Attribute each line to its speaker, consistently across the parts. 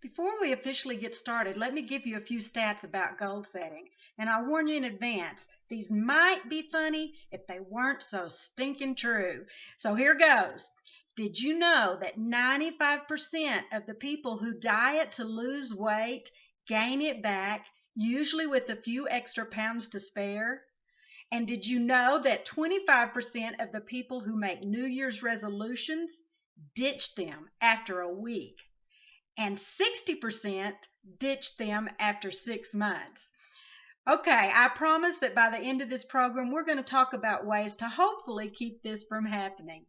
Speaker 1: Before we officially get started, let me give you a few stats about goal setting. And I warn you in advance, these might be funny if they weren't so stinking true. So here goes. Did you know that 95% of the people who diet to lose weight gain it back, usually with a few extra pounds to spare? And did you know that 25% of the people who make New Year's resolutions ditch them after a week? And 60% ditch them after 6 months. Okay, I promise that by the end of this program, we're going to talk about ways to hopefully keep this from happening.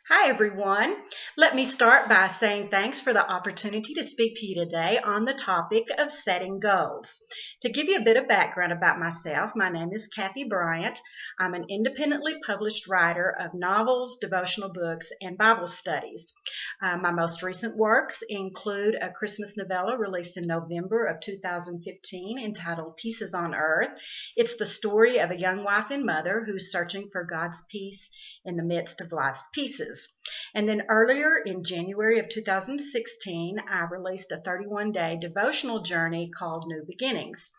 Speaker 1: Hi, everyone. Let me start by saying thanks for the opportunity to speak to you today on the topic of setting goals. To give you a bit of background about myself, my name is Kathy Bryant. I'm an independently published writer of novels, devotional books, and Bible studies. My most recent works include a Christmas novella released in November of 2015 entitled Pieces on Earth. It's the story of a young wife and mother who's searching for God's peace in the midst of life's pieces. And then earlier in January of 2016, I released a 31-day devotional journey called New Beginnings.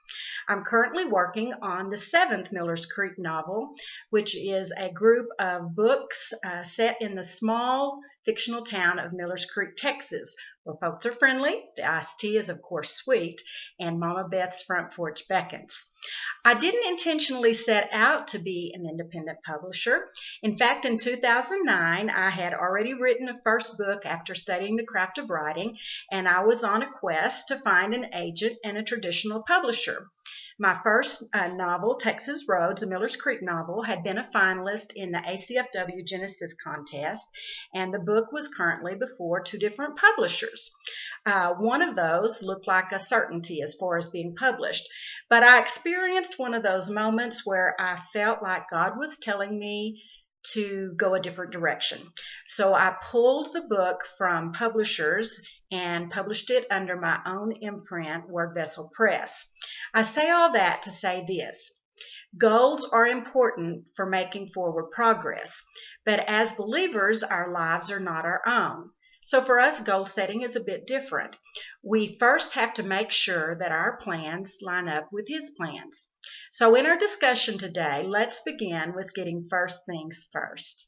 Speaker 1: I'm currently working on the 7th Miller's Creek novel, which is a group of books set in the small fictional town of Miller's Creek, Texas, where folks are friendly, the iced tea is of course sweet, and Mama Beth's front porch beckons. I didn't intentionally set out to be an independent publisher. In fact, in 2009, I had already written a first book after studying the craft of writing, and I was on a quest to find an agent and a traditional publisher. My first novel, Texas Roads, a Miller's Creek novel, had been a finalist in the RCWW Genesis contest, and the book was currently before 2 different publishers. One of those looked like a certainty as far as being published, but I experienced one of those moments where I felt like God was telling me to go a different direction. So I pulled the book from publishers and published it under my own imprint, Word Vessel Press. I say all that to say this. Goals are important for making forward progress, but as believers, our lives are not our own. So for us, goal setting is a bit different. We first have to make sure that our plans line up with His plans. So in our discussion today, let's begin with getting first things first.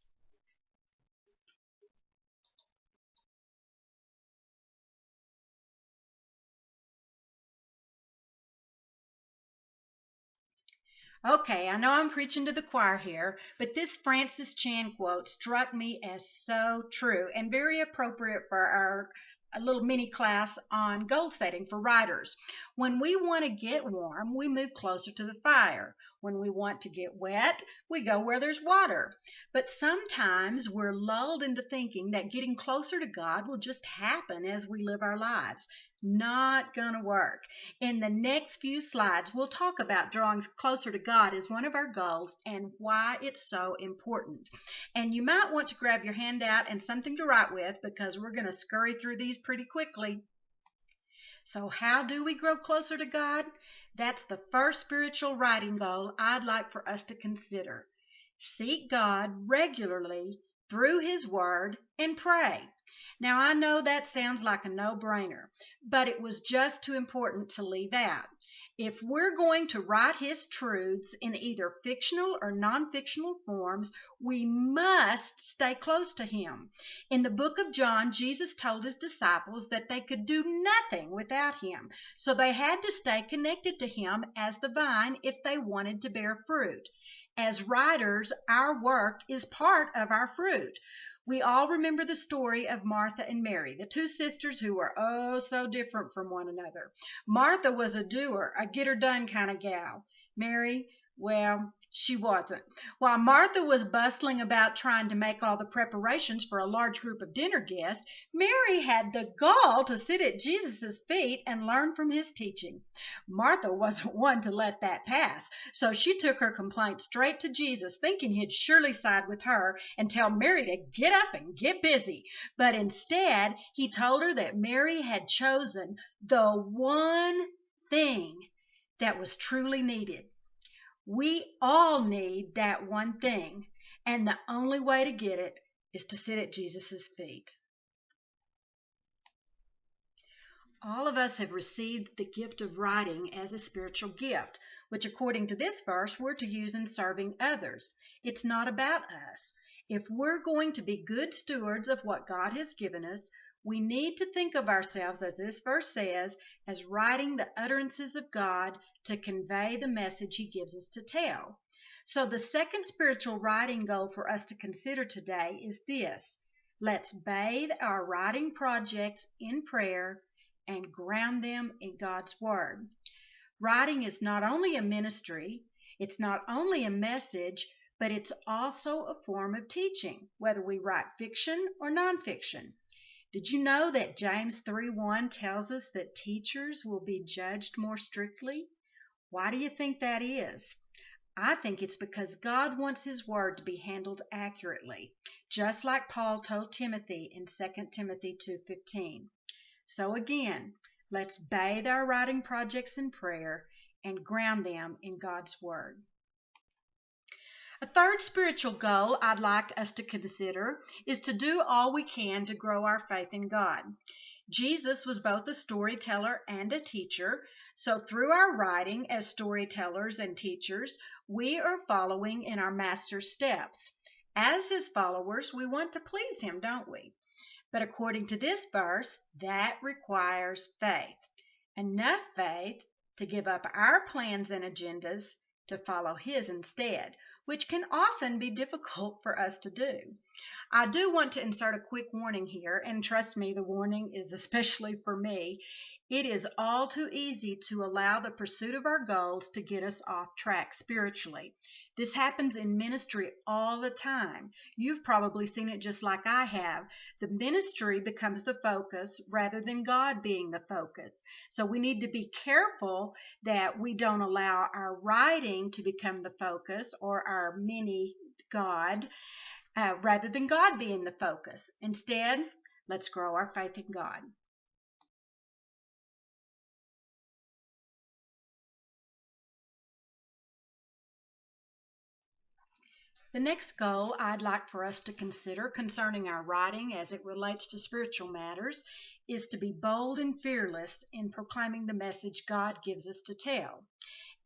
Speaker 1: Okay, I know I'm preaching to the choir here, but this Francis Chan quote struck me as so true and very appropriate for our a little mini class on goal setting for writers. When we want to get warm, we move closer to the fire. When we want to get wet, we go where there's water. But sometimes we're lulled into thinking that getting closer to God will just happen as we live our lives. Not gonna work. In the next few slides, we'll talk about drawing closer to God as one of our goals and why it's so important. And you might want to grab your handout and something to write with because we're going to scurry through these pretty quickly. So how do we grow closer to God? That's the first spiritual writing goal I'd like for us to consider. Seek God regularly through His Word and pray. Now, I know that sounds like a no-brainer, but it was just too important to leave out. If we're going to write His truths in either fictional or non-fictional forms, we must stay close to Him. In the book of John, Jesus told His disciples that they could do nothing without Him, so they had to stay connected to Him as the vine if they wanted to bear fruit. As writers, our work is part of our fruit. We all remember the story of Martha and Mary, the 2 sisters who were oh so different from one another. Martha was a doer, a get-her-done kind of gal. Mary, well, she wasn't. While Martha was bustling about trying to make all the preparations for a large group of dinner guests, Mary had the gall to sit at Jesus' feet and learn from His teaching. Martha wasn't one to let that pass, so she took her complaint straight to Jesus, thinking He'd surely side with her and tell Mary to get up and get busy. But instead, He told her that Mary had chosen the one thing that was truly needed. We all need that one thing, and the only way to get it is to sit at Jesus' feet. All of us have received the gift of writing as a spiritual gift, which according to this verse, we're to use in serving others. It's not about us. If we're going to be good stewards of what God has given us, we need to think of ourselves, as this verse says, as writing the utterances of God to convey the message He gives us to tell. So the second spiritual writing goal for us to consider today is this: let's bathe our writing projects in prayer and ground them in God's Word. Writing is not only a ministry, it's not only a message, but it's also a form of teaching, whether we write fiction or nonfiction. Did you know that James 3:1 tells us that teachers will be judged more strictly? Why do you think that is? I think it's because God wants His Word to be handled accurately, just like Paul told Timothy in 2 Timothy 2:15. So again, let's bathe our writing projects in prayer and ground them in God's Word. A third spiritual goal I'd like us to consider is to do all we can to grow our faith in God. Jesus was both a storyteller and a teacher, so through our writing as storytellers and teachers, we are following in our Master's steps. As His followers, we want to please Him, don't we? But according to this verse, that requires faith. Enough faith to give up our plans and agendas to follow His instead, which can often be difficult for us to do. I do want to insert a quick warning here, and trust me, the warning is especially for me. It is all too easy to allow the pursuit of our goals to get us off track spiritually. This happens in ministry all the time. You've probably seen it just like I have. The ministry becomes the focus rather than God being the focus. So we need to be careful that we don't allow our writing to become the focus or our mini God rather than God being the focus. Instead, let's grow our faith in God. The next goal I'd like for us to consider concerning our writing as it relates to spiritual matters is to be bold and fearless in proclaiming the message God gives us to tell.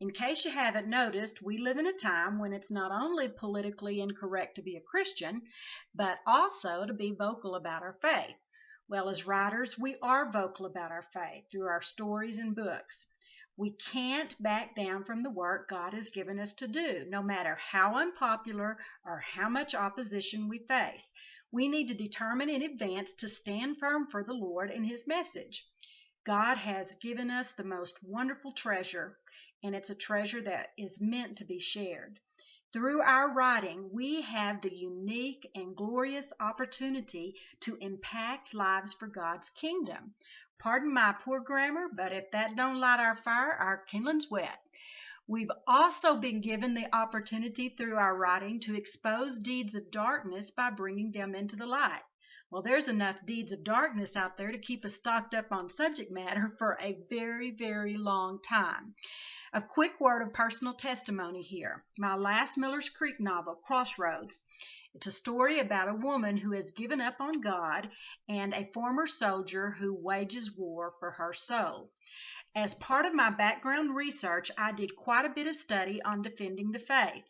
Speaker 1: In case you haven't noticed, we live in a time when it's not only politically incorrect to be a Christian, but also to be vocal about our faith. Well, as writers, we are vocal about our faith through our stories and books. We can't back down from the work God has given us to do, no matter how unpopular or how much opposition we face. We need to determine in advance to stand firm for the Lord and His message. God has given us the most wonderful treasure, and it's a treasure that is meant to be shared. Through our writing, we have the unique and glorious opportunity to impact lives for God's kingdom. Pardon my poor grammar, but if that don't light our fire, our kindling's wet. We've also been given the opportunity through our writing to expose deeds of darkness by bringing them into the light. Well, there's enough deeds of darkness out there to keep us stocked up on subject matter for a very, very long time. A quick word of personal testimony here. My last Miller's Creek novel, Crossroads. It's a story about a woman who has given up on God and a former soldier who wages war for her soul. As part of my background research, I did quite a bit of study on defending the faith.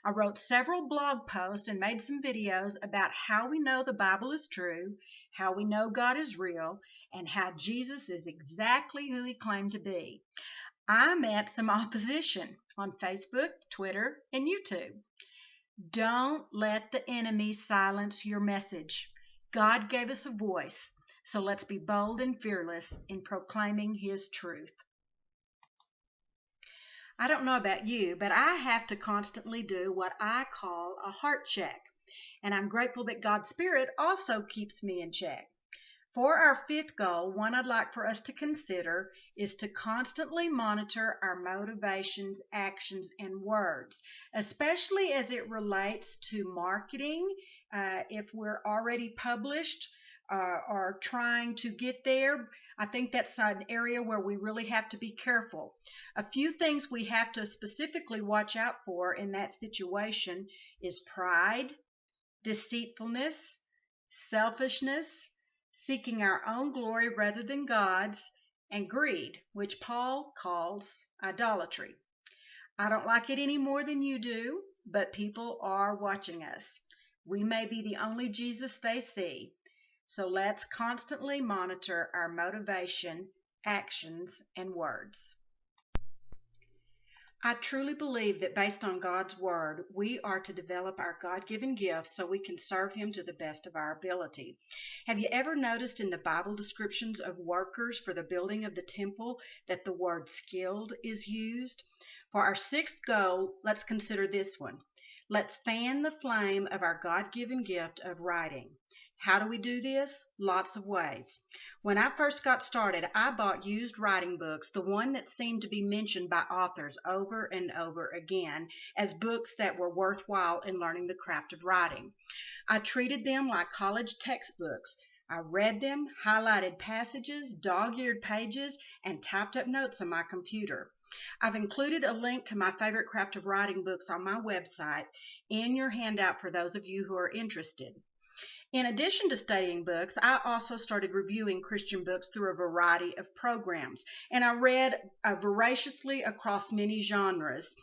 Speaker 1: I wrote several blog posts and made some videos about how we know the Bible is true, how we know God is real, and how Jesus is exactly who He claimed to be. I met some opposition on Facebook, Twitter, and YouTube. Don't let the enemy silence your message. God gave us a voice, so let's be bold and fearless in proclaiming His truth. I don't know about you, but I have to constantly do what I call a heart check, and I'm grateful that God's Spirit also keeps me in check. For our fifth goal, one I'd like for us to consider is to constantly monitor our motivations, actions, and words, especially as it relates to marketing. If we're already published or trying to get there, I think that's an area where we really have to be careful. A few things we have to specifically watch out for in that situation is pride, deceitfulness, selfishness, seeking our own glory rather than God's, and greed, which Paul calls idolatry. I don't like it any more than you do, but people are watching us. We may be the only Jesus they see. So let's constantly monitor our motivation, actions, and words. I truly believe that based on God's Word, we are to develop our God-given gifts so we can serve Him to the best of our ability. Have you ever noticed in the Bible descriptions of workers for the building of the temple that the word skilled is used? For our sixth goal, let's consider this one. Let's fan the flame of our God-given gift of writing. How do we do this? Lots of ways. When I first got started, I bought used writing books, the one that seemed to be mentioned by authors over and over again as books that were worthwhile in learning the craft of writing. I treated them like college textbooks. I read them, highlighted passages, dog-eared pages, and typed up notes on my computer. I've included a link to my favorite craft of writing books on my website in your handout for those of you who are interested. In addition to studying books, I also started reviewing Christian books through a variety of programs, and I read voraciously across many genres.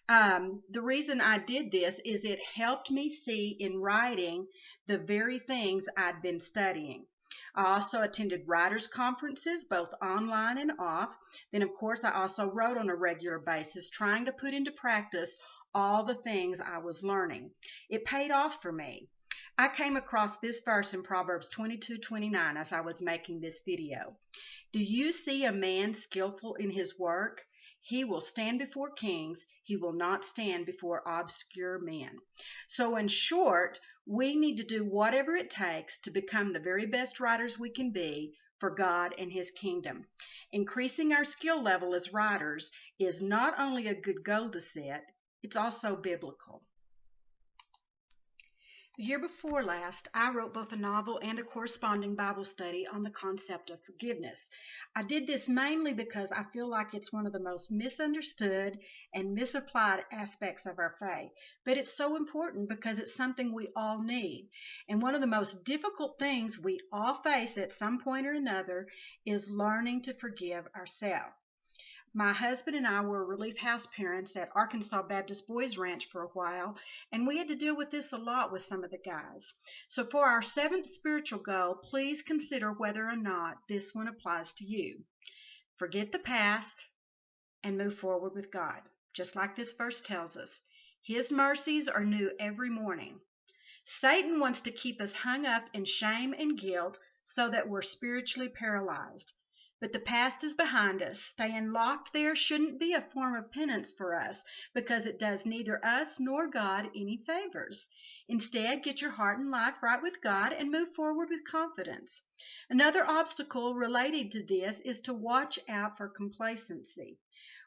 Speaker 1: The reason I did this is it helped me see in writing the very things I'd been studying. I also attended writers' conferences, both online and off. Then, of course, I also wrote on a regular basis, trying to put into practice all the things I was learning. It paid off for me. I came across this verse in Proverbs 22:29 as I was making this video. Do you see a man skillful in his work? He will stand before kings. He will not stand before obscure men. So in short, we need to do whatever it takes to become the very best writers we can be for God and His kingdom. Increasing our skill level as writers is not only a good goal to set, it's also biblical. The year before last, I wrote both a novel and a corresponding Bible study on the concept of forgiveness. I did this mainly because I feel like it's one of the most misunderstood and misapplied aspects of our faith. But it's so important because it's something we all need. And one of the most difficult things we all face at some point or another is learning to forgive ourselves. My husband and I were relief house parents at Arkansas Baptist Boys Ranch for a while, and we had to deal with this a lot with some of the guys. So for our seventh spiritual goal, please consider whether or not this one applies to you. Forget the past and move forward with God, just like this verse tells us. His mercies are new every morning. Satan wants to keep us hung up in shame and guilt so that we're spiritually paralyzed. But the past is behind us. Staying locked there shouldn't be a form of penance for us because it does neither us nor God any favors. Instead, get your heart and life right with God and move forward with confidence. Another obstacle related to this is to watch out for complacency.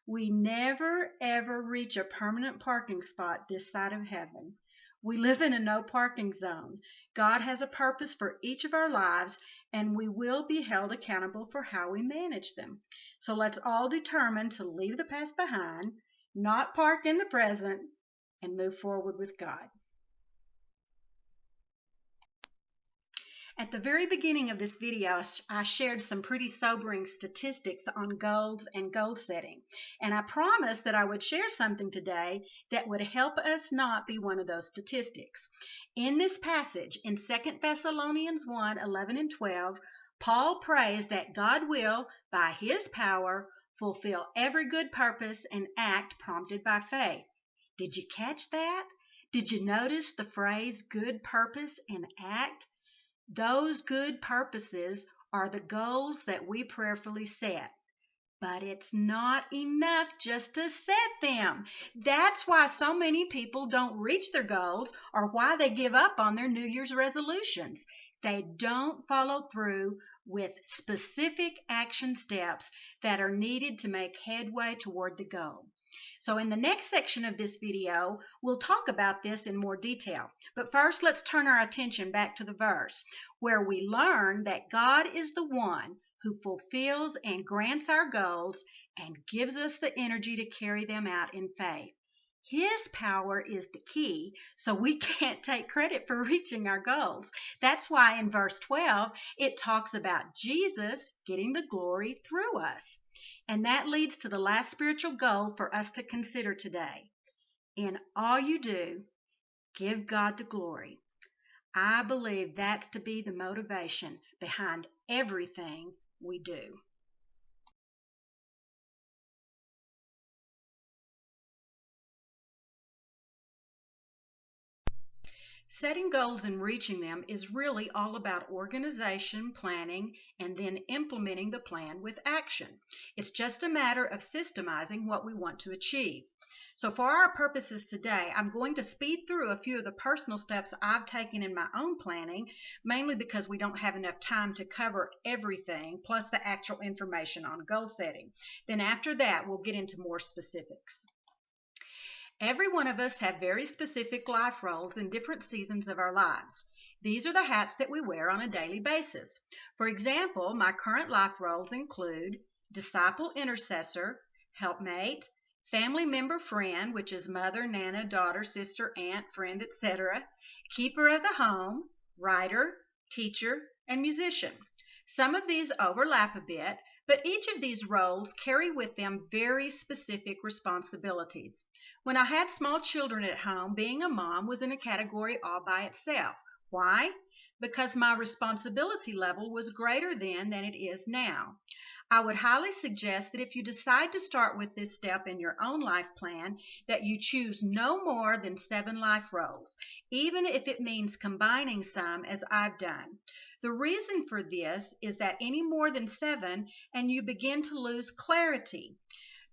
Speaker 1: We never ever reach a permanent parking spot this side of heaven. We live in a no parking zone. God has a purpose for each of our lives, and we will be held accountable for how we manage them. So let's all determine to leave the past behind, not park in the present, and move forward with God. At the very beginning of this video, I shared some pretty sobering statistics on goals and goal setting. And I promised that I would share something today that would help us not be one of those statistics. In this passage, in 2 Thessalonians 1:11 and 12, Paul prays that God will, by His power, fulfill every good purpose and act prompted by faith. Did you catch that? Did you notice the phrase good purpose and act? Those good purposes are the goals that we prayerfully set. But it's not enough just to set them. That's why so many people don't reach their goals or why they give up on their New Year's resolutions. They don't follow through with specific action steps that are needed to make headway toward the goal. So in the next section of this video, we'll talk about this in more detail. But first, let's turn our attention back to the verse where we learn that God is the one who fulfills and grants our goals and gives us the energy to carry them out in faith. His power is the key, so we can't take credit for reaching our goals. That's why in verse 12 it talks about Jesus getting the glory through us. And that leads to the last spiritual goal for us to consider today. In all you do, give God the glory. I believe that's to be the motivation behind everything we do. Setting goals and reaching them is really all about organization, planning, and then implementing the plan with action. It's just a matter of systemizing what we want to achieve. So, for our purposes today, I'm going to speed through a few of the personal steps I've taken in my own planning, mainly because we don't have enough time to cover everything, plus the actual information on goal setting. Then, after that, we'll get into more specifics. Every one of us have very specific life roles in different seasons of our lives. These are the hats that we wear on a daily basis. For example, my current life roles include disciple intercessor, helpmate, family member friend, which is mother, nana, daughter, sister, aunt, friend, etc., keeper of the home, writer, teacher, and musician. Some of these overlap a bit, but each of these roles carry with them very specific responsibilities. When I had small children at home, being a mom was in a category all by itself. Why? Because my responsibility level was greater then than it is now. I would highly suggest that if you decide to start with this step in your own life plan, that you choose no more than 7 life roles, even if it means combining some as I've done. The reason for this is that any more than 7 and you begin to lose clarity.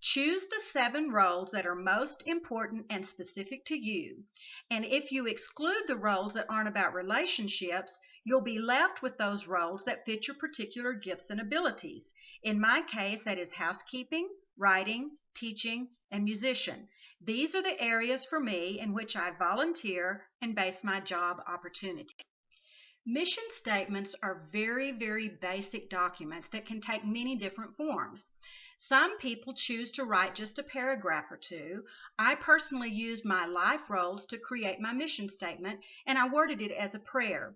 Speaker 1: Choose the 7 roles that are most important and specific to you. And if you exclude the roles that aren't about relationships, you'll be left with those roles that fit your particular gifts and abilities. In my case, that is housekeeping, writing, teaching, and musician. These are the areas for me in which I volunteer and base my job opportunity. Mission statements are very, very basic documents that can take many different forms. Some people choose to write just a paragraph or two. I personally used my life roles to create my mission statement, and I worded it as a prayer.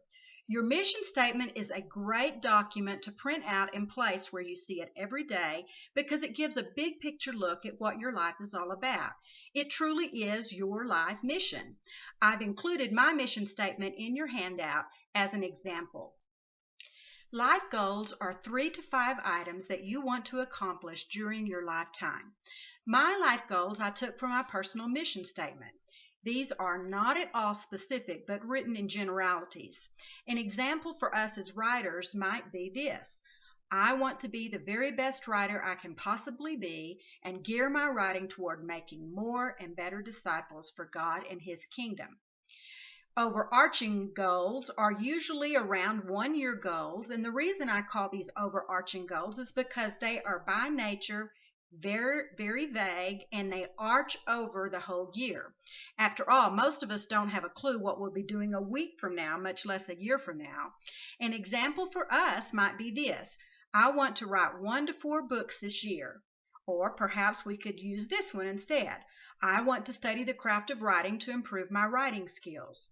Speaker 1: Your mission statement is a great document to print out and place where you see it every day because it gives a big picture look at what your life is all about. It truly is your life mission. I've included my mission statement in your handout as an example. Life goals are 3 to 5 items that you want to accomplish during your lifetime. My life goals I took from my personal mission statement. These are not at all specific, but written in generalities. An example for us as writers might be this. I want to be the very best writer I can possibly be and gear my writing toward making more and better disciples for God and His kingdom. Overarching goals are usually around 1-year goals, and the reason I call these overarching goals is because they are by nature very, very vague and they arch over the whole year. After all, most of us don't have a clue what we'll be doing a week from now, much less a year from now. An example for us might be this. I want to write 1 to 4 books this year. Or perhaps we could use this one instead. I want to study the craft of writing to improve my writing skills.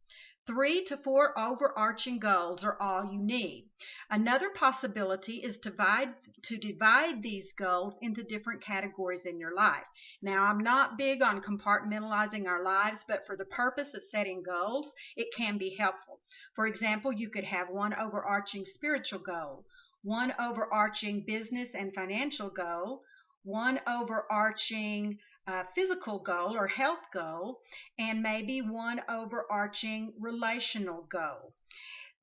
Speaker 1: 3 to 4 overarching goals are all you need. Another possibility is to divide these goals into different categories in your life. Now, I'm not big on compartmentalizing our lives, but for the purpose of setting goals, it can be helpful. For example, you could have one overarching spiritual goal, one overarching business and financial goal, one overarching physical goal or health goal, and maybe one overarching relational goal.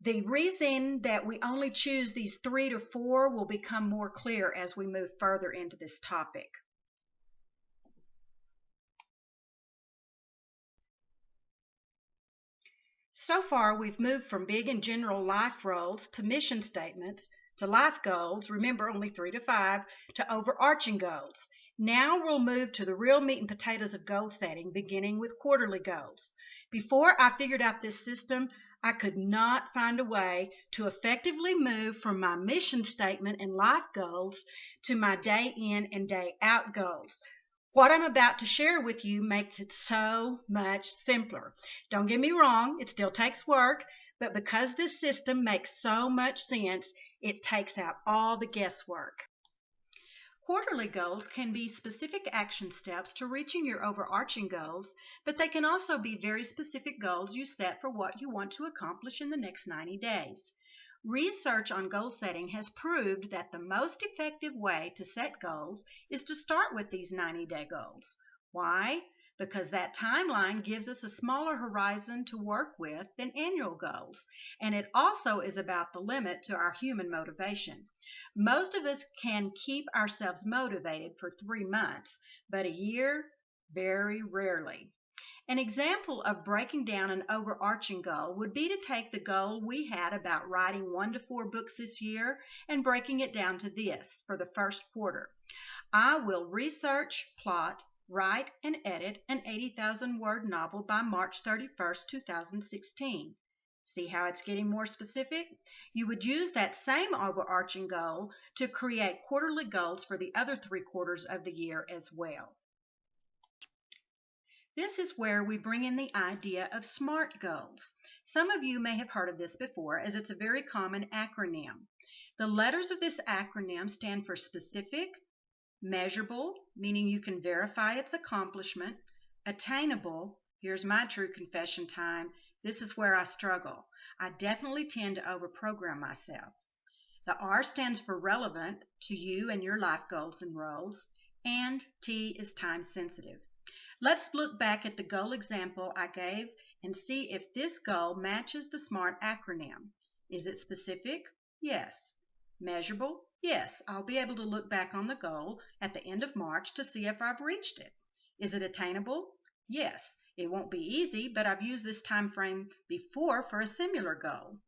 Speaker 1: The reason that we only choose these 3 to 4 will become more clear as we move further into this topic. So far, we've moved from big and general life roles to mission statements to life goals, remember only 3 to 5, to overarching goals. Now we'll move to the real meat and potatoes of goal setting, beginning with quarterly goals. Before I figured out this system, I could not find a way to effectively move from my mission statement and life goals to my day in and day out goals. What I'm about to share with you makes it so much simpler. Don't get me wrong, it still takes work, but because this system makes so much sense, it takes out all the guesswork. Quarterly goals can be specific action steps to reaching your overarching goals, but they can also be very specific goals you set for what you want to accomplish in the next 90 days. Research on goal setting has proved that the most effective way to set goals is to start with these 90-day goals. Why? Because that timeline gives us a smaller horizon to work with than annual goals, and it also is about the limit to our human motivation. Most of us can keep ourselves motivated for 3 months, but a year, very rarely. An example of breaking down an overarching goal would be to take the goal we had about writing 1 to 4 books this year and breaking it down to this for the first quarter. I will research, plot, write, and edit an 80,000 word novel by March 31st, 2016. See how it's getting more specific? You would use that same overarching goal to create quarterly goals for the other 3 quarters of the year as well. This is where we bring in the idea of SMART goals. Some of you may have heard of this before, as it's a very common acronym. The letters of this acronym stand for specific, measurable, meaning you can verify its accomplishment, attainable, here's my true confession time, this is where I struggle. I definitely tend to overprogram myself. The R stands for relevant to you and your life goals and roles, and T is time sensitive. Let's look back at the goal example I gave and see if this goal matches the SMART acronym. Is it specific? Yes. Measurable? Yes. I'll be able to look back on the goal at the end of March to see if I've reached it. Is it attainable? Yes. It won't be easy, but I've used this time frame before for a similar goal.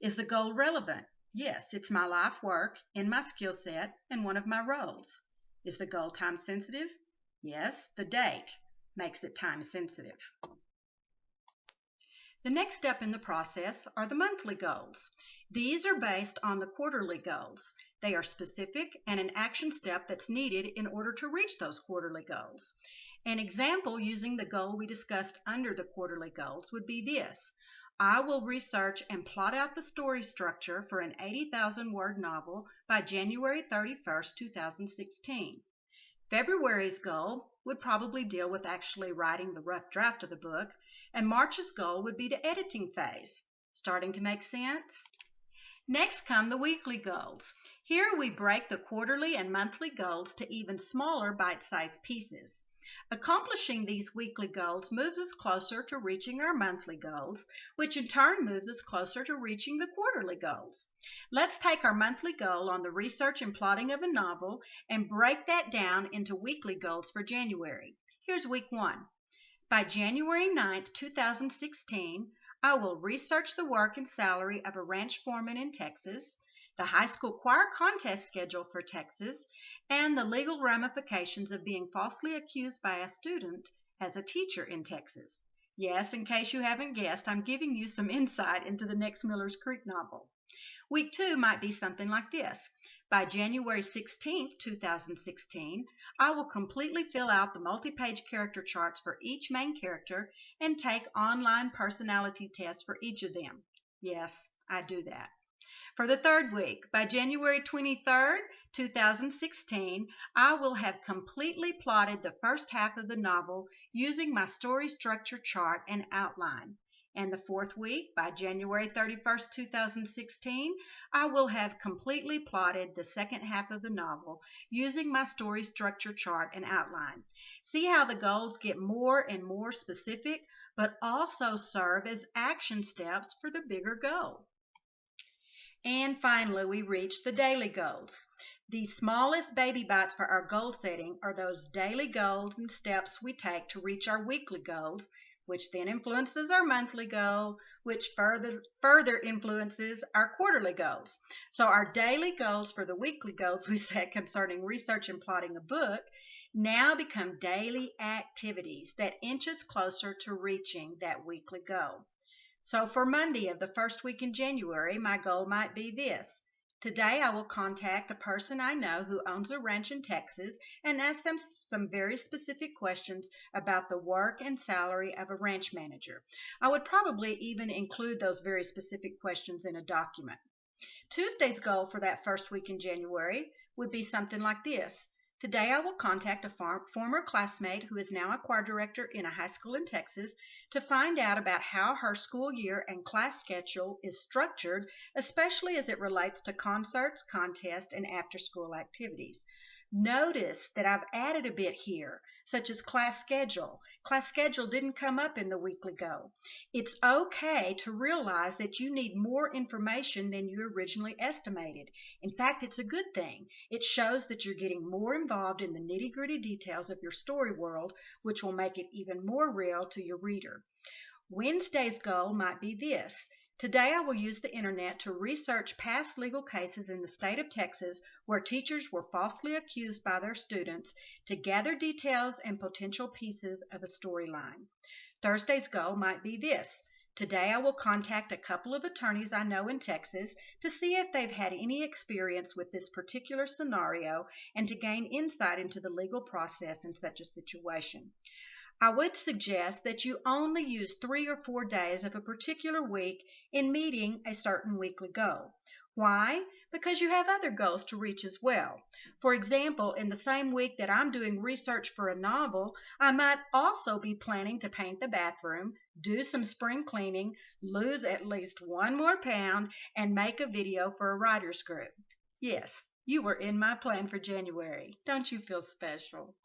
Speaker 1: Is the goal relevant? Yes. It's my life work, in my skill set, and one of my roles. Is the goal time sensitive? Yes. The date makes it time sensitive. The next step in the process are the monthly goals. These are based on the quarterly goals. They are specific and an action step that's needed in order to reach those quarterly goals. An example using the goal we discussed under the quarterly goals would be this. I will research and plot out the story structure for an 80,000 word novel by January 31st, 2016. February's goal would probably deal with actually writing the rough draft of the book, and March's goal would be the editing phase. Starting to make sense? Next come the weekly goals. Here we break the quarterly and monthly goals to even smaller bite-sized pieces. Accomplishing these weekly goals moves us closer to reaching our monthly goals, which in turn moves us closer to reaching the quarterly goals. Let's take our monthly goal on the research and plotting of a novel and break that down into weekly goals for January. Here's week 1. By January 9th, 2016, I will research the work and salary of a ranch foreman in Texas, the high school choir contest schedule for Texas, and the legal ramifications of being falsely accused by a student as a teacher in Texas. Yes, in case you haven't guessed, I'm giving you some insight into the next Miller's Creek novel. Week 2 might be something like this. By January 16th, 2016, I will completely fill out the multi-page character charts for each main character and take online personality tests for each of them. Yes, I do that. For the third week, by January 23rd, 2016, I will have completely plotted the first half of the novel using my story structure chart and outline. And the fourth week, by January 31st, 2016, I will have completely plotted the second half of the novel using my story structure chart and outline. See how the goals get more and more specific, but also serve as action steps for the bigger goal. And finally, we reach the daily goals. The smallest baby bites for our goal setting are those daily goals and steps we take to reach our weekly goals, which then influences our monthly goal, which further influences our quarterly goals. So our daily goals for the weekly goals we set concerning research and plotting a book now become daily activities that inch us closer to reaching that weekly goal. So for Monday of the first week in January, my goal might be this: Today I will contact a person I know who owns a ranch in Texas and ask them some very specific questions about the work and salary of a ranch manager. I would probably even include those very specific questions in a document. Tuesday's goal for that first week in January would be something like this. Today I will contact a former classmate who is now a choir director in a high school in Texas to find out about how her school year and class schedule is structured, especially as it relates to concerts, contests, and after-school activities. Notice that I've added a bit here, such as class schedule. Class schedule didn't come up in the weekly goal. It's okay to realize that you need more information than you originally estimated. In fact, it's a good thing. It shows that you're getting more involved in the nitty-gritty details of your story world, which will make it even more real to your reader. Wednesday's goal might be this. Today I will use the internet to research past legal cases in the state of Texas where teachers were falsely accused by their students to gather details and potential pieces of a storyline. Thursday's goal might be this. Today I will contact a couple of attorneys I know in Texas to see if they've had any experience with this particular scenario and to gain insight into the legal process in such a situation. I would suggest that you only use 3 or 4 days of a particular week in meeting a certain weekly goal. Why? Because you have other goals to reach as well. For example, in the same week that I'm doing research for a novel, I might also be planning to paint the bathroom, do some spring cleaning, lose at least 1 more pound, and make a video for a writer's group. Yes, you were in my plan for January. Don't you feel special?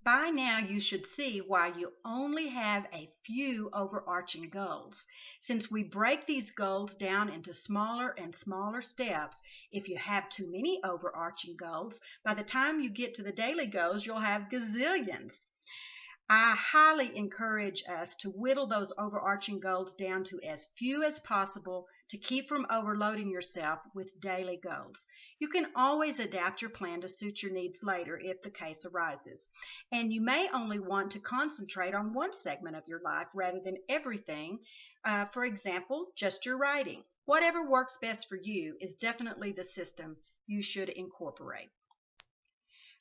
Speaker 1: By now you should see why you only have a few overarching goals. Since we break these goals down into smaller and smaller steps, if you have too many overarching goals, by the time you get to the daily goals, you'll have gazillions. I highly encourage us to whittle those overarching goals down to as few as possible to keep from overloading yourself with daily goals. You can always adapt your plan to suit your needs later if the case arises. And you may only want to concentrate on one segment of your life rather than everything. For example, just your writing. Whatever works best for you is definitely the system you should incorporate.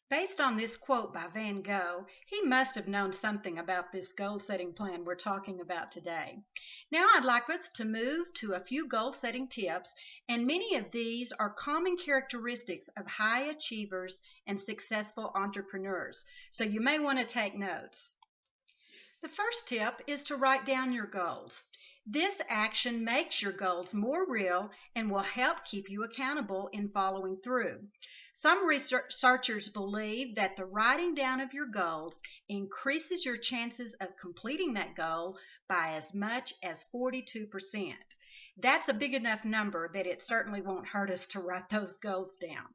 Speaker 1: Based on this quote by Van Gogh, he must have known something about this goal-setting plan we're talking about today. Now I'd like us to move to a few goal-setting tips, and many of these are common characteristics of high achievers and successful entrepreneurs, so you may want to take notes. The first tip is to write down your goals. This action makes your goals more real and will help keep you accountable in following through. Some researchers believe that the writing down of your goals increases your chances of completing that goal by as much as 42%. That's a big enough number that it certainly won't hurt us to write those goals down.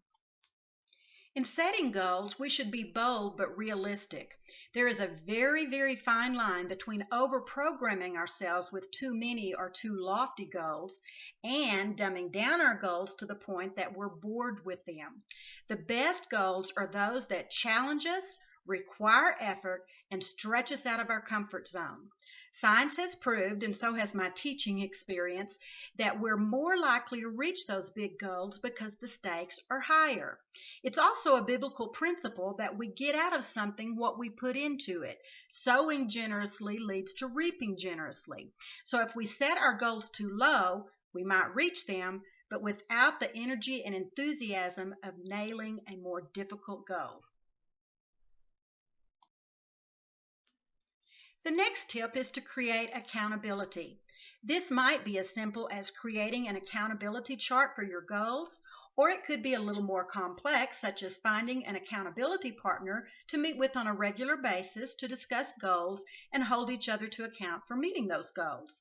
Speaker 1: In setting goals, we should be bold but realistic. There is a very, very fine line between over-programming ourselves with too many or too lofty goals and dumbing down our goals to the point that we're bored with them. The best goals are those that challenge us, require effort, and stretch us out of our comfort zone. Science has proved, and so has my teaching experience, that we're more likely to reach those big goals because the stakes are higher. It's also a biblical principle that we get out of something what we put into it. Sowing generously leads to reaping generously. So if we set our goals too low, we might reach them, but without the energy and enthusiasm of nailing a more difficult goal. The next tip is to create accountability. This might be as simple as creating an accountability chart for your goals, or it could be a little more complex, such as finding an accountability partner to meet with on a regular basis to discuss goals and hold each other to account for meeting those goals.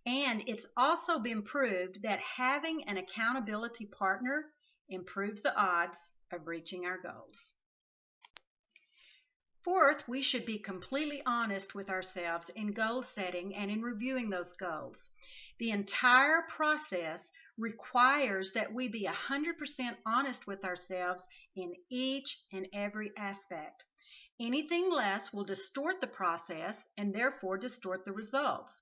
Speaker 1: And it's also been proved that having an accountability partner improves the odds of reaching our goals. Fourth, we should be completely honest with ourselves in goal setting and in reviewing those goals. The entire process requires that we be 100% honest with ourselves in each and every aspect. Anything less will distort the process and therefore distort the results.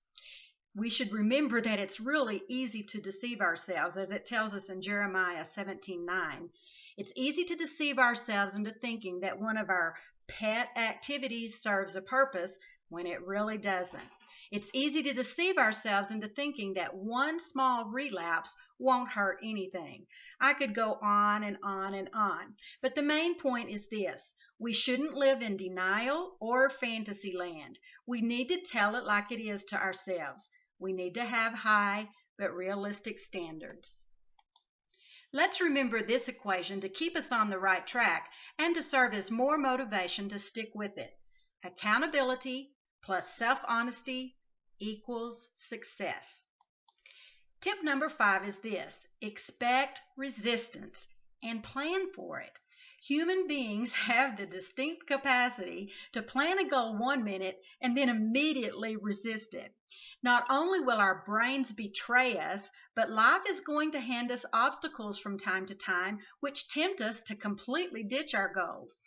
Speaker 1: We should remember that it's really easy to deceive ourselves, as it tells us in Jeremiah 17:9. It's easy to deceive ourselves into thinking that one of our pet activities serves a purpose when it really doesn't. It's easy to deceive ourselves into thinking that one small relapse won't hurt anything. I could go on and on and on. But the main point is this: we shouldn't live in denial or fantasy land. We need to tell it like it is to ourselves. We need to have high but realistic standards. Let's remember this equation to keep us on the right track and to serve as more motivation to stick with it. Accountability plus self-honesty equals success. Tip number 5 is this: expect resistance and plan for it. Human beings have the distinct capacity to plan a goal 1 minute and then immediately resist it. Not only will our brains betray us, but life is going to hand us obstacles from time to time which tempt us to completely ditch our goals.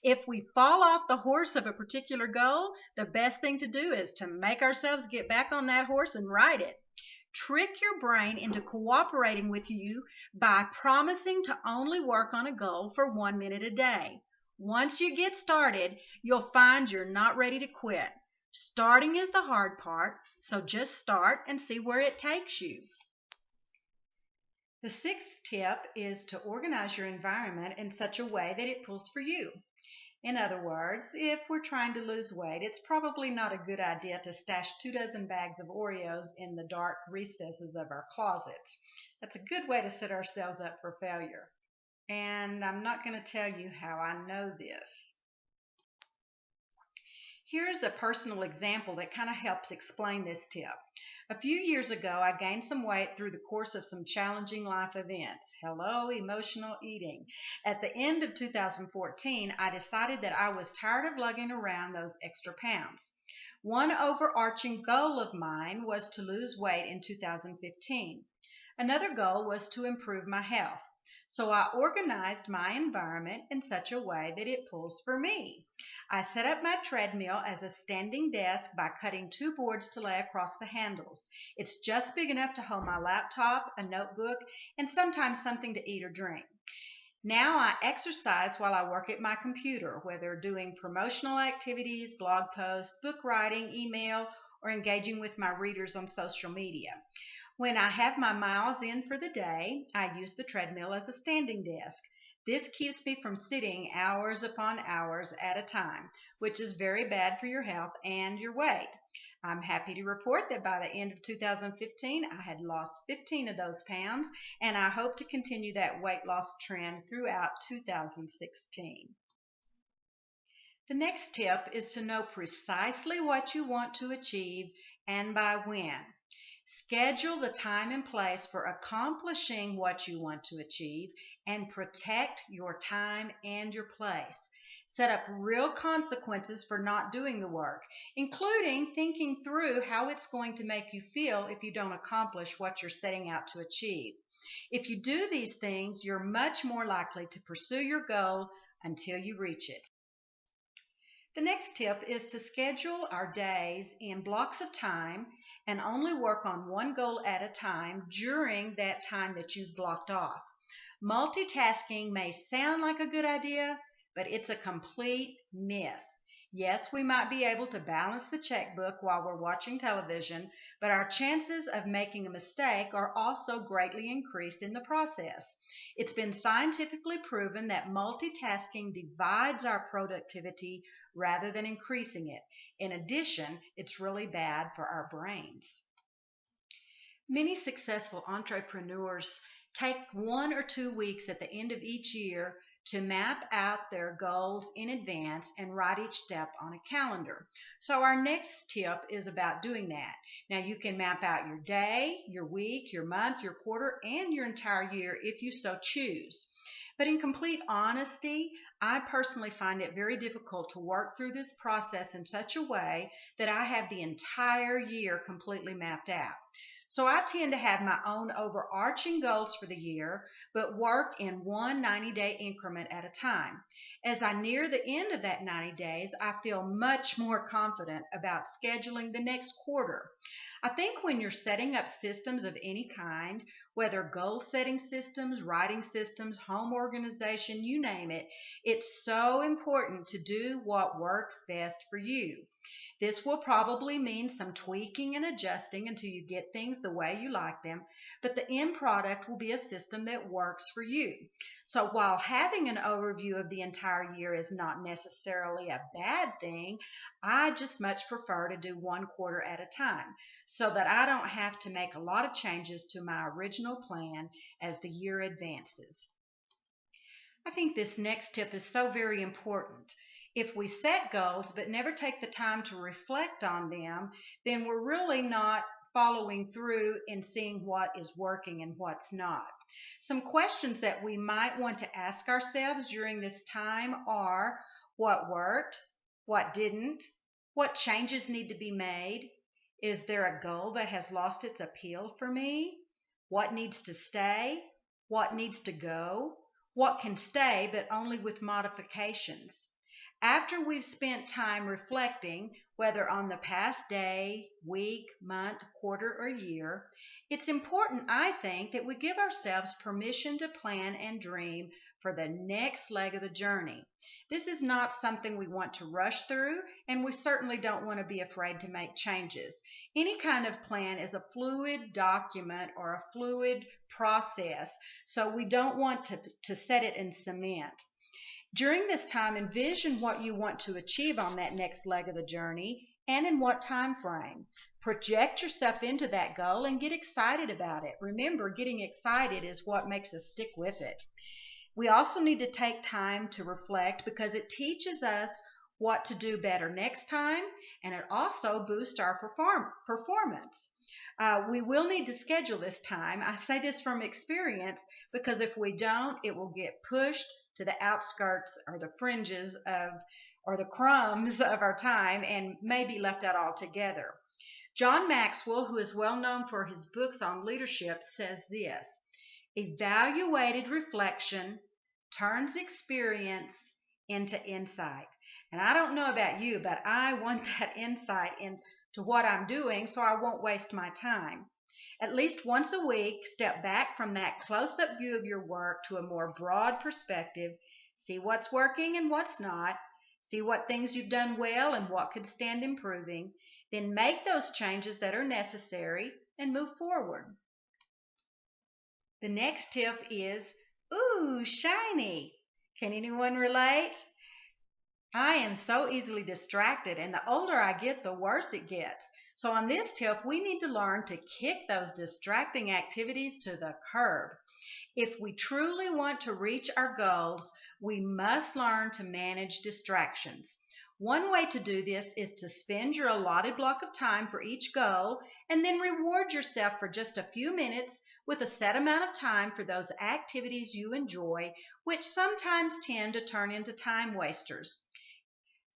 Speaker 1: If we fall off the horse of a particular goal, the best thing to do is to make ourselves get back on that horse and ride it. Trick your brain into cooperating with you by promising to only work on a goal for 1 minute a day. Once you get started, you'll find you're not ready to quit. Starting is the hard part, so just start and see where it takes you. The 6th tip is to organize your environment in such a way that it pulls for you. In other words, if we're trying to lose weight, it's probably not a good idea to stash 24 bags of Oreos in the dark recesses of our closets. That's a good way to set ourselves up for failure. And I'm not going to tell you how I know this. Here's a personal example that kind of helps explain this tip. A few years ago, I gained some weight through the course of some challenging life events. Hello, emotional eating. At the end of 2014, I decided that I was tired of lugging around those extra pounds. One overarching goal of mine was to lose weight in 2015. Another goal was to improve my health. So I organized my environment in such a way that it pulls for me. I set up my treadmill as a standing desk by cutting 2 boards to lay across the handles. It's just big enough to hold my laptop, a notebook, and sometimes something to eat or drink. Now I exercise while I work at my computer, whether doing promotional activities, blog posts, book writing, email, or engaging with my readers on social media. When I have my miles in for the day, I use the treadmill as a standing desk. This keeps me from sitting hours upon hours at a time, which is very bad for your health and your weight. I'm happy to report that by the end of 2015, I had lost 15 of those pounds, and I hope to continue that weight loss trend throughout 2016. The next tip is to know precisely what you want to achieve and by when. Schedule the time and place for accomplishing what you want to achieve and protect your time and your place. Set up real consequences for not doing the work, including thinking through how it's going to make you feel if you don't accomplish what you're setting out to achieve. If you do these things, you're much more likely to pursue your goal until you reach it. The next tip is to schedule our days in blocks of time and only work on one goal at a time during that time that you've blocked off. Multitasking may sound like a good idea, but it's a complete myth. Yes, we might be able to balance the checkbook while we're watching television, but our chances of making a mistake are also greatly increased in the process. It's been scientifically proven that multitasking divides our productivity rather than increasing it. In addition, it's really bad for our brains. Many successful entrepreneurs take 1 or 2 weeks at the end of each year to map out their goals in advance and write each step on a calendar. So our next tip is about doing that. Now you can map out your day, your week, your month, your quarter, and your entire year if you so choose. But in complete honesty, I personally find it very difficult to work through this process in such a way that I have the entire year completely mapped out. So I tend to have my own overarching goals for the year, but work in one 90-day increment at a time. As I near the end of that 90 days, I feel much more confident about scheduling the next quarter. I think when you're setting up systems of any kind, whether goal setting systems, writing systems, home organization, you name it, it's so important to do what works best for you. This will probably mean some tweaking and adjusting until you get things the way you like them, but the end product will be a system that works for you. So while having an overview of the entire year is not necessarily a bad thing, I just much prefer to do one quarter at a time so that I don't have to make a lot of changes to my original plan as the year advances. I think this next tip is so very important. If we set goals but never take the time to reflect on them, then we're really not following through and seeing what is working and what's not. Some questions that we might want to ask ourselves during this time are: what worked? What didn't? What changes need to be made? Is there a goal that has lost its appeal for me? What needs to stay? What needs to go? What can stay, but only with modifications? After we've spent time reflecting, whether on the past day, week, month, quarter, or year, it's important, I think, that we give ourselves permission to plan and dream for the next leg of the journey. This is not something we want to rush through, and we certainly don't want to be afraid to make changes. Any kind of plan is a fluid document or a fluid process, so we don't want to set it in cement. During this time, envision what you want to achieve on that next leg of the journey and in what time frame. Project yourself into that goal and get excited about it. Remember, getting excited is what makes us stick with it. We also need to take time to reflect because it teaches us what to do better next time, and it also boosts our performance. We will need to schedule this time. I say this from experience because if we don't, it will get pushed to the outskirts or the fringes of or the crumbs of our time and may be left out altogether. John Maxwell, who is well known for his books on leadership, says this: evaluated reflection turns experience into insight. And I don't know about you, but I want that insight into what I'm doing so I won't waste my time. At least once a week, step back from that close-up view of your work to a more broad perspective. See what's working and what's not. See what things you've done well and what could stand improving. Then make those changes that are necessary and move forward. The next tip is, ooh, shiny. Can anyone relate? I am so easily distracted, and the older I get, the worse it gets. So on this tip, we need to learn to kick those distracting activities to the curb. If we truly want to reach our goals, we must learn to manage distractions. One way to do this is to spend your allotted block of time for each goal and then reward yourself for just a few minutes with a set amount of time for those activities you enjoy, which sometimes tend to turn into time wasters.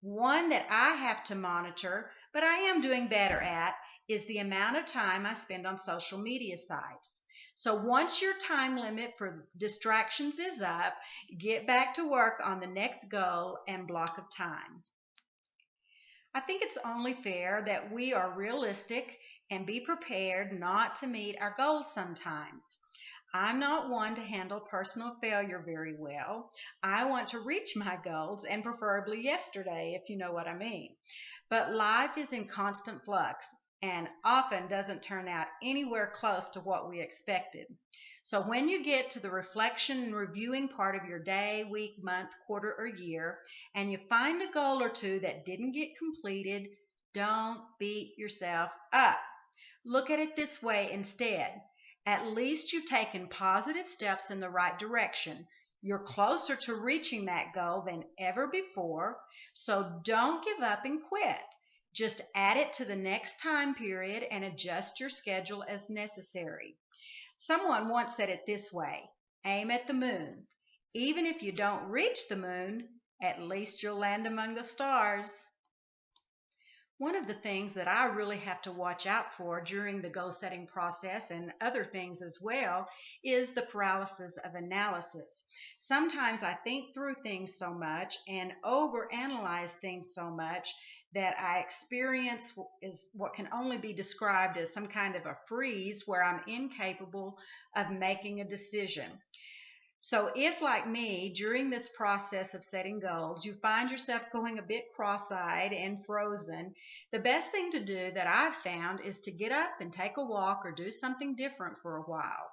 Speaker 1: One that I have to monitor, but I am doing better at, is the amount of time I spend on social media sites. So once your time limit for distractions is up, get back to work on the next goal and block of time. I think it's only fair that we are realistic and be prepared not to meet our goals sometimes. I'm not one to handle personal failure very well. I want to reach my goals, and preferably yesterday, if you know what I mean. But life is in constant flux and often doesn't turn out anywhere close to what we expected. So when you get to the reflection and reviewing part of your day, week, month, quarter, or year, and you find a goal or two that didn't get completed, don't beat yourself up. Look at it this way instead. At least you've taken positive steps in the right direction. You're closer to reaching that goal than ever before, so don't give up and quit. Just add it to the next time period and adjust your schedule as necessary. Someone once said it this way: aim at the moon. Even if you don't reach the moon, at least you'll land among the stars. One of the things that I really have to watch out for during the goal setting process, and other things as well, is the paralysis of analysis. Sometimes I think through things so much and overanalyze things so much that I experience is what can only be described as some kind of a freeze where I'm incapable of making a decision. So, if, like me, during this process of setting goals, you find yourself going a bit cross eyed and frozen, the best thing to do that I've found is to get up and take a walk or do something different for a while.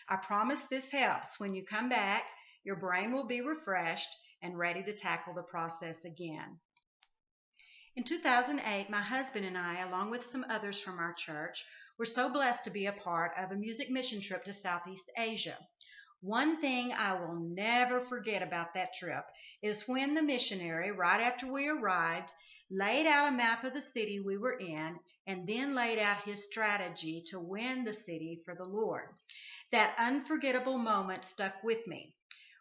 Speaker 1: I promise this helps. When you come back, your brain will be refreshed and ready to tackle the process again. In 2008, my husband and I, along with some others from our church, were so blessed to be a part of a music mission trip to Southeast Asia. One thing I will never forget about that trip is when the missionary, right after we arrived, laid out a map of the city we were in and then laid out his strategy to win the city for the Lord. That unforgettable moment stuck with me.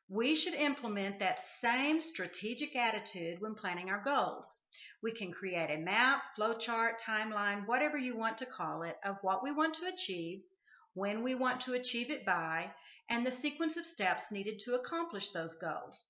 Speaker 1: We should implement that same strategic attitude when planning our goals. We can create a map, flowchart, timeline, whatever you want to call it, of what we want to achieve, when we want to achieve it by, and the sequence of steps needed to accomplish those goals.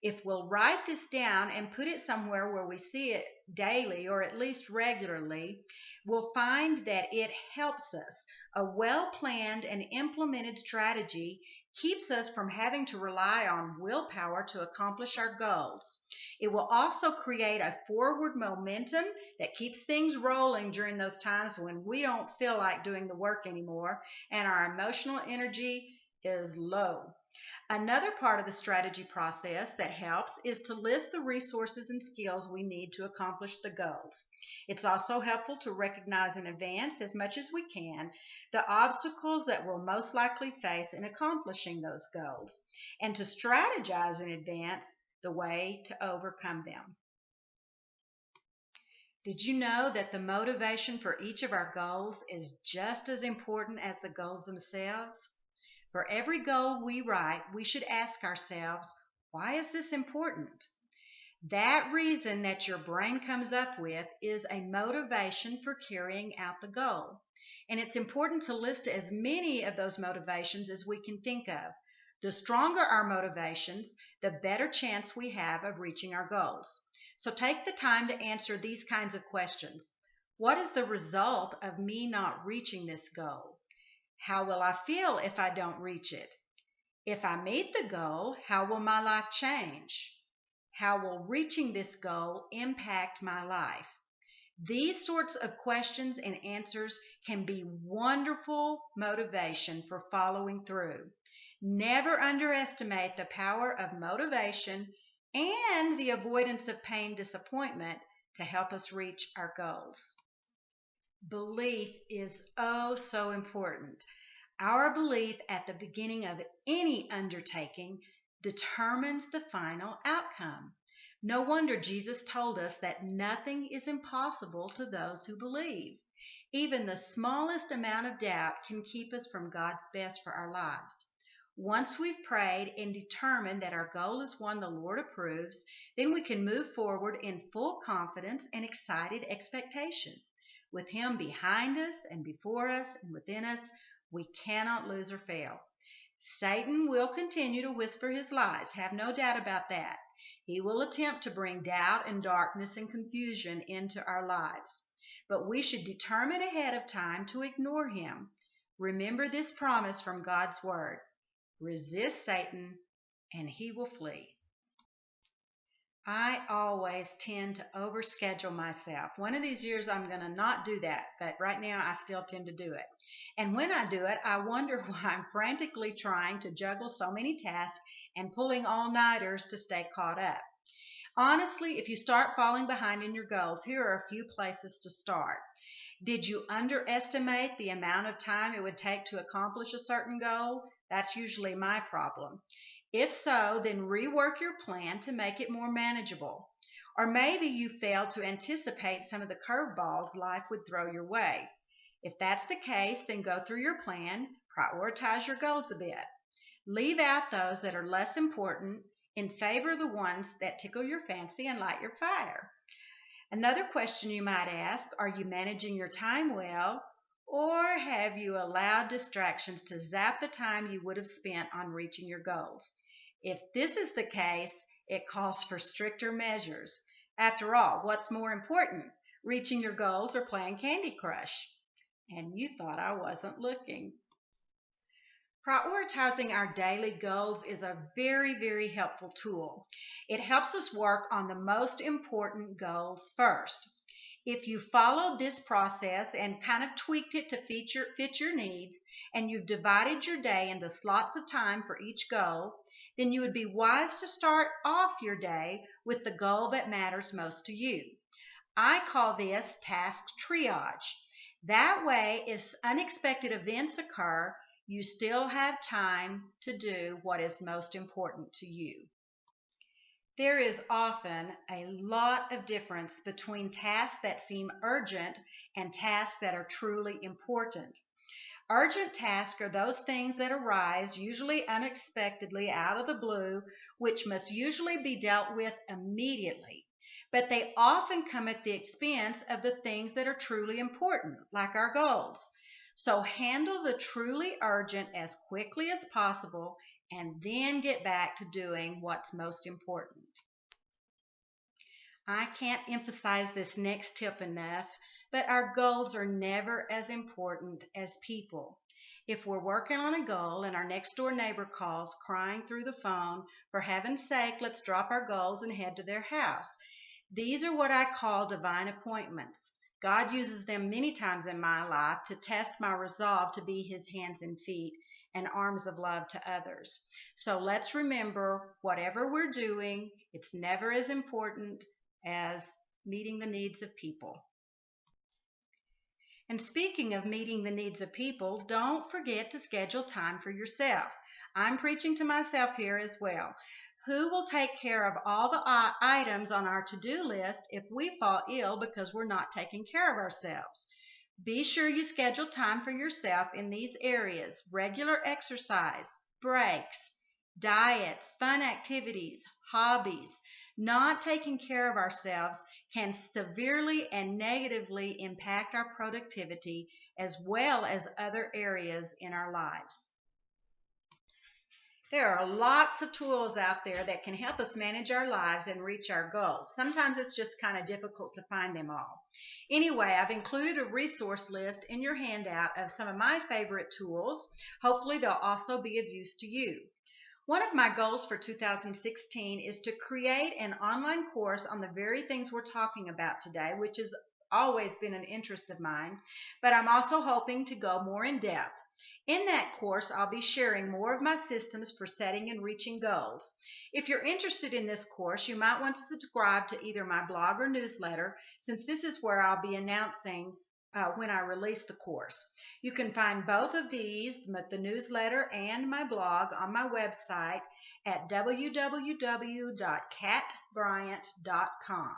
Speaker 1: If we'll write this down and put it somewhere where we see it daily or at least regularly, we'll find that it helps us. A well-planned and implemented strategy keeps us from having to rely on willpower to accomplish our goals. It will also create a forward momentum that keeps things rolling during those times when we don't feel like doing the work anymore and our emotional energy is low. Another part of the strategy process that helps is to list the resources and skills we need to accomplish the goals. It's also helpful to recognize in advance, as much as we can, the obstacles that we'll most likely face in accomplishing those goals, and to strategize in advance the way to overcome them. Did you know that the motivation for each of our goals is just as important as the goals themselves? For every goal we write, we should ask ourselves, why is this important? That reason that your brain comes up with is a motivation for carrying out the goal. And it's important to list as many of those motivations as we can think of. The stronger our motivations, the better chance we have of reaching our goals. So take the time to answer these kinds of questions. What is the result of me not reaching this goal? How will I feel if I don't reach it? If I meet the goal, how will my life change? How will reaching this goal impact my life? These sorts of questions and answers can be wonderful motivation for following through. Never underestimate the power of motivation and the avoidance of pain, disappointment to help us reach our goals. Belief is oh so important. Our belief at the beginning of any undertaking determines the final outcome. No wonder Jesus told us that nothing is impossible to those who believe. Even the smallest amount of doubt can keep us from God's best for our lives. Once we've prayed and determined that our goal is one the Lord approves, then we can move forward in full confidence and excited expectation. With Him behind us and before us and within us, we cannot lose or fail. Satan will continue to whisper his lies, have no doubt about that. He will attempt to bring doubt and darkness and confusion into our lives. But we should determine ahead of time to ignore him. Remember this promise from God's Word. Resist Satan and he will flee. I always tend to overschedule myself. One of these years I'm going to not do that, but right now I still tend to do it. And when I do it, I wonder why I'm frantically trying to juggle so many tasks and pulling all-nighters to stay caught up. Honestly, if you start falling behind in your goals, here are a few places to start. Did you underestimate the amount of time it would take to accomplish a certain goal? That's usually my problem. If so, then rework your plan to make it more manageable. Or maybe you failed to anticipate some of the curveballs life would throw your way. If that's the case, then go through your plan, prioritize your goals a bit. Leave out those that are less important in favor of the ones that tickle your fancy and light your fire. Another question you might ask, are you managing your time well, or have you allowed distractions to zap the time you would have spent on reaching your goals? If this is the case, it calls for stricter measures. After all, what's more important, reaching your goals or playing Candy Crush? And you thought I wasn't looking. Prioritizing our daily goals is a very, very helpful tool. It helps us work on the most important goals first. If you followed this process and kind of tweaked it to fit your needs, and you've divided your day into slots of time for each goal, then you would be wise to start off your day with the goal that matters most to you. I call this task triage. That way, if unexpected events occur, you still have time to do what is most important to you. There is often a lot of difference between tasks that seem urgent and tasks that are truly important. Urgent tasks are those things that arise, usually unexpectedly out of the blue, which must usually be dealt with immediately. But they often come at the expense of the things that are truly important, like our goals. So handle the truly urgent as quickly as possible and then get back to doing what's most important. I can't emphasize this next tip enough, but our goals are never as important as people. If we're working on a goal and our next door neighbor calls crying through the phone, for heaven's sake, let's drop our goals and head to their house. These are what I call divine appointments. God uses them many times in my life to test my resolve to be his hands and feet and arms of love to others. So let's remember, whatever we're doing, it's never as important as meeting the needs of people. And speaking of meeting the needs of people, don't forget to schedule time for yourself. I'm preaching to myself here as well. Who will take care of all the items on our to-do list if we fall ill because we're not taking care of ourselves? Be sure you schedule time for yourself in these areas: regular exercise, breaks, diets, fun activities, hobbies. Not taking care of ourselves can severely and negatively impact our productivity as well as other areas in our lives. There are lots of tools out there that can help us manage our lives and reach our goals. Sometimes it's just kind of difficult to find them all. Anyway, I've included a resource list in your handout of some of my favorite tools. Hopefully they'll also be of use to you. One of my goals for 2016 is to create an online course on the very things we're talking about today, which has always been an interest of mine, but I'm also hoping to go more in depth. In that course, I'll be sharing more of my systems for setting and reaching goals. If you're interested in this course, you might want to subscribe to either my blog or newsletter, since this is where I'll be announcing when I release the course. You can find both of these, the newsletter and my blog, on my website at www.katbryant.com.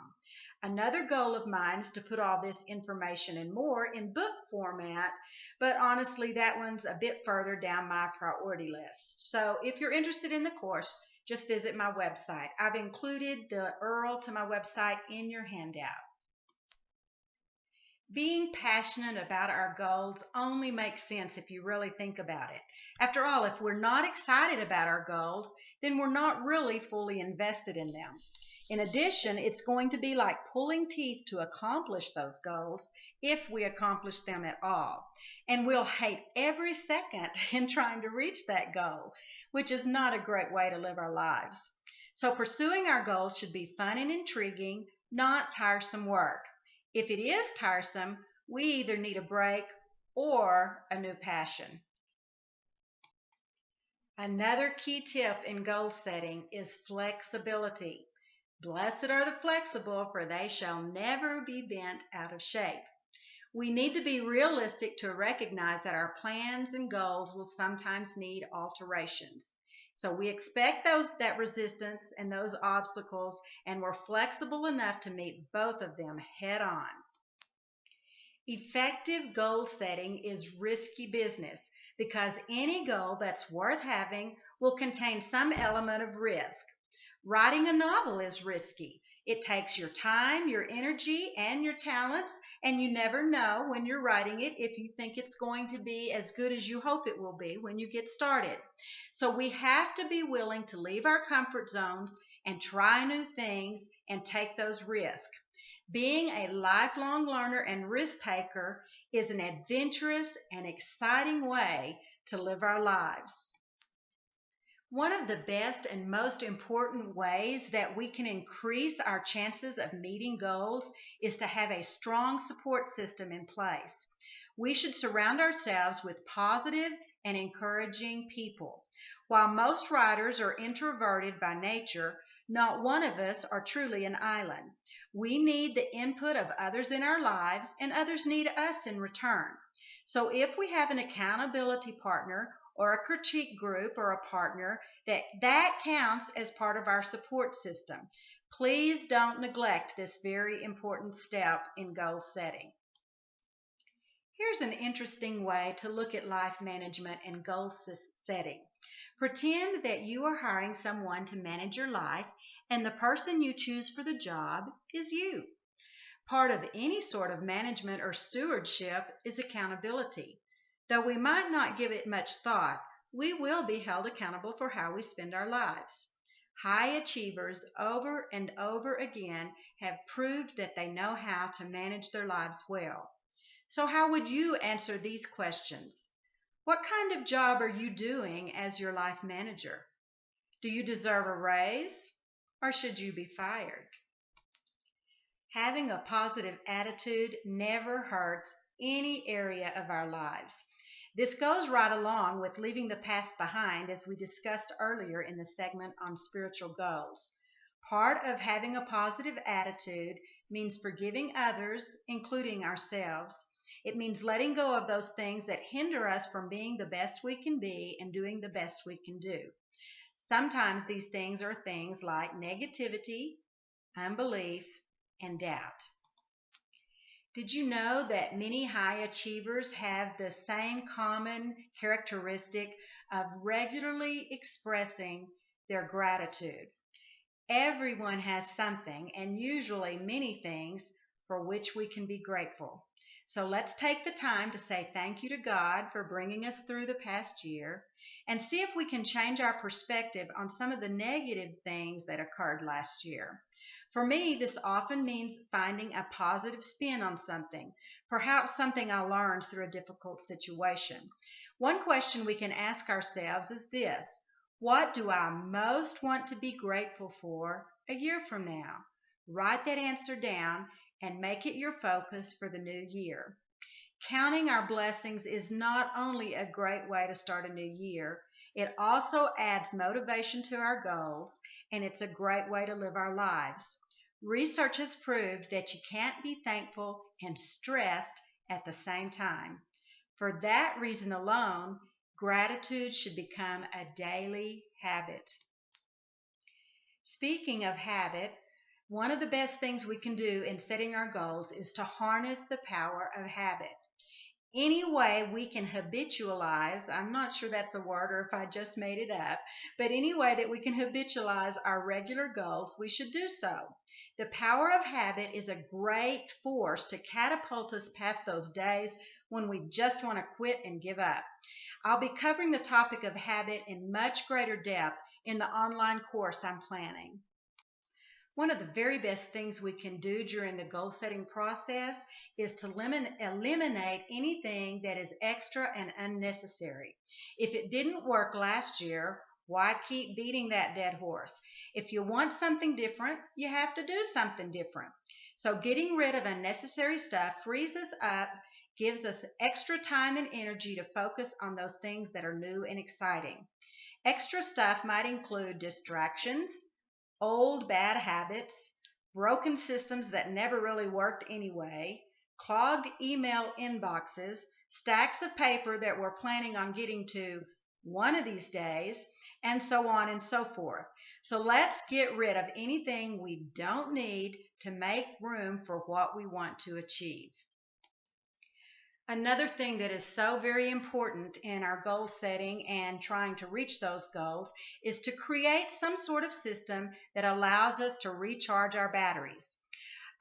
Speaker 1: Another goal of mine is to put all this information and more in book format, but honestly, that one's a bit further down my priority list. So if you're interested in the course, just visit my website. I've included the URL to my website in your handout. Being passionate about our goals only makes sense if you really think about it. After all, if we're not excited about our goals, then we're not really fully invested in them. In addition, it's going to be like pulling teeth to accomplish those goals if we accomplish them at all. And we'll hate every second in trying to reach that goal, which is not a great way to live our lives. So pursuing our goals should be fun and intriguing, not tiresome work. If it is tiresome, we either need a break or a new passion. Another key tip in goal setting is flexibility. Blessed are the flexible, for they shall never be bent out of shape. We need to be realistic to recognize that our plans and goals will sometimes need alterations. So we expect that resistance and those obstacles, and we're flexible enough to meet both of them head on. Effective goal setting is risky business because any goal that's worth having will contain some element of risk. Writing a novel is risky. It takes your time, your energy, and your talents, and you never know when you're writing it if you think it's going to be as good as you hope it will be when you get started. So we have to be willing to leave our comfort zones and try new things and take those risks. Being a lifelong learner and risk taker is an adventurous and exciting way to live our lives. One of the best and most important ways that we can increase our chances of meeting goals is to have a strong support system in place. We should surround ourselves with positive and encouraging people. While most writers are introverted by nature, not one of us are truly an island. We need the input of others in our lives, and others need us in return. So if we have an accountability partner or a critique group or a partner, that counts as part of our support system. Please don't neglect this very important step in goal setting. Here's an interesting way to look at life management and goal setting. Pretend that you are hiring someone to manage your life, and the person you choose for the job is you. Part of any sort of management or stewardship is accountability. Though we might not give it much thought, we will be held accountable for how we spend our lives. High achievers over and over again have proved that they know how to manage their lives well. So how would you answer these questions? What kind of job are you doing as your life manager? Do you deserve a raise, or should you be fired? Having a positive attitude never hurts any area of our lives. This goes right along with leaving the past behind, as we discussed earlier in the segment on spiritual goals. Part of having a positive attitude means forgiving others, including ourselves. It means letting go of those things that hinder us from being the best we can be and doing the best we can do. Sometimes these things are things like negativity, unbelief, and doubt. Did you know that many high achievers have the same common characteristic of regularly expressing their gratitude? Everyone has something, and usually many things, for which we can be grateful. So let's take the time to say thank you to God for bringing us through the past year and see if we can change our perspective on some of the negative things that occurred last year. For me, this often means finding a positive spin on something, perhaps something I learned through a difficult situation. One question we can ask ourselves is this: what do I most want to be grateful for a year from now? Write that answer down and make it your focus for the new year. Counting our blessings is not only a great way to start a new year, it also adds motivation to our goals, and it's a great way to live our lives. Research has proved that you can't be thankful and stressed at the same time. For that reason alone, gratitude should become a daily habit. Speaking of habit, one of the best things we can do in setting our goals is to harness the power of habit. Any way we can habitualize, I'm not sure that's a word or if I just made it up, but any way that we can habitualize our regular goals, we should do so. The power of habit is a great force to catapult us past those days when we just want to quit and give up. I'll be covering the topic of habit in much greater depth in the online course I'm planning. One of the very best things we can do during the goal setting process is to eliminate anything that is extra and unnecessary. If it didn't work last year, why keep beating that dead horse? If you want something different, you have to do something different. So getting rid of unnecessary stuff frees us up, gives us extra time and energy to focus on those things that are new and exciting. Extra stuff might include distractions, old bad habits, broken systems that never really worked anyway, clogged email inboxes, stacks of paper that we're planning on getting to one of these days, and so on and so forth. So let's get rid of anything we don't need to make room for what we want to achieve. Another thing that is so very important in our goal setting and trying to reach those goals is to create some sort of system that allows us to recharge our batteries.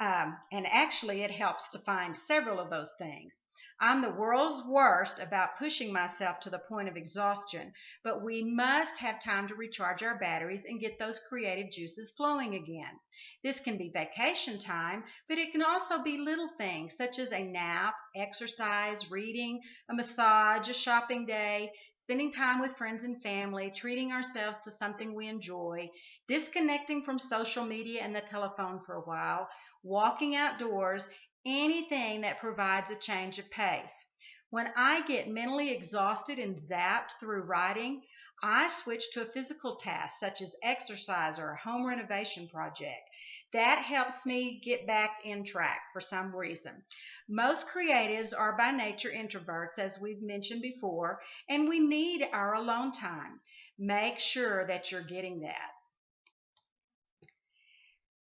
Speaker 1: And actually, it helps to find several of those things. I'm the world's worst about pushing myself to the point of exhaustion, but we must have time to recharge our batteries and get those creative juices flowing again. This can be vacation time, but it can also be little things such as a nap, exercise, reading, a massage, a shopping day, spending time with friends and family, treating ourselves to something we enjoy, disconnecting from social media and the telephone for a while, walking outdoors, anything that provides a change of pace. When I get mentally exhausted and zapped through writing, I switch to a physical task such as exercise or a home renovation project. That helps me get back in track for some reason. Most creatives are by nature introverts, as we've mentioned before, and we need our alone time. Make sure that you're getting that.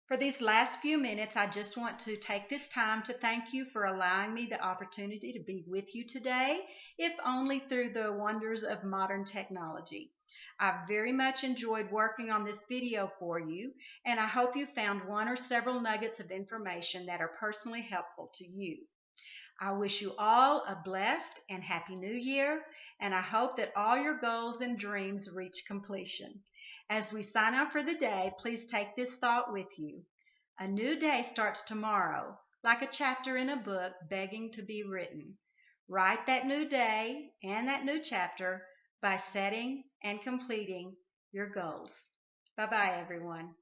Speaker 1: For these last few minutes, I just want to take this time to thank you for allowing me the opportunity to be with you today, if only through the wonders of modern technology. I've very much enjoyed working on this video for you, and I hope you found one or several nuggets of information that are personally helpful to you. I wish you all a blessed and happy new year, and I hope that all your goals and dreams reach completion. As we sign off for the day, please take this thought with you. A new day starts tomorrow, like a chapter in a book begging to be written. Write that new day and that new chapter by setting and completing your goals. Bye bye, everyone.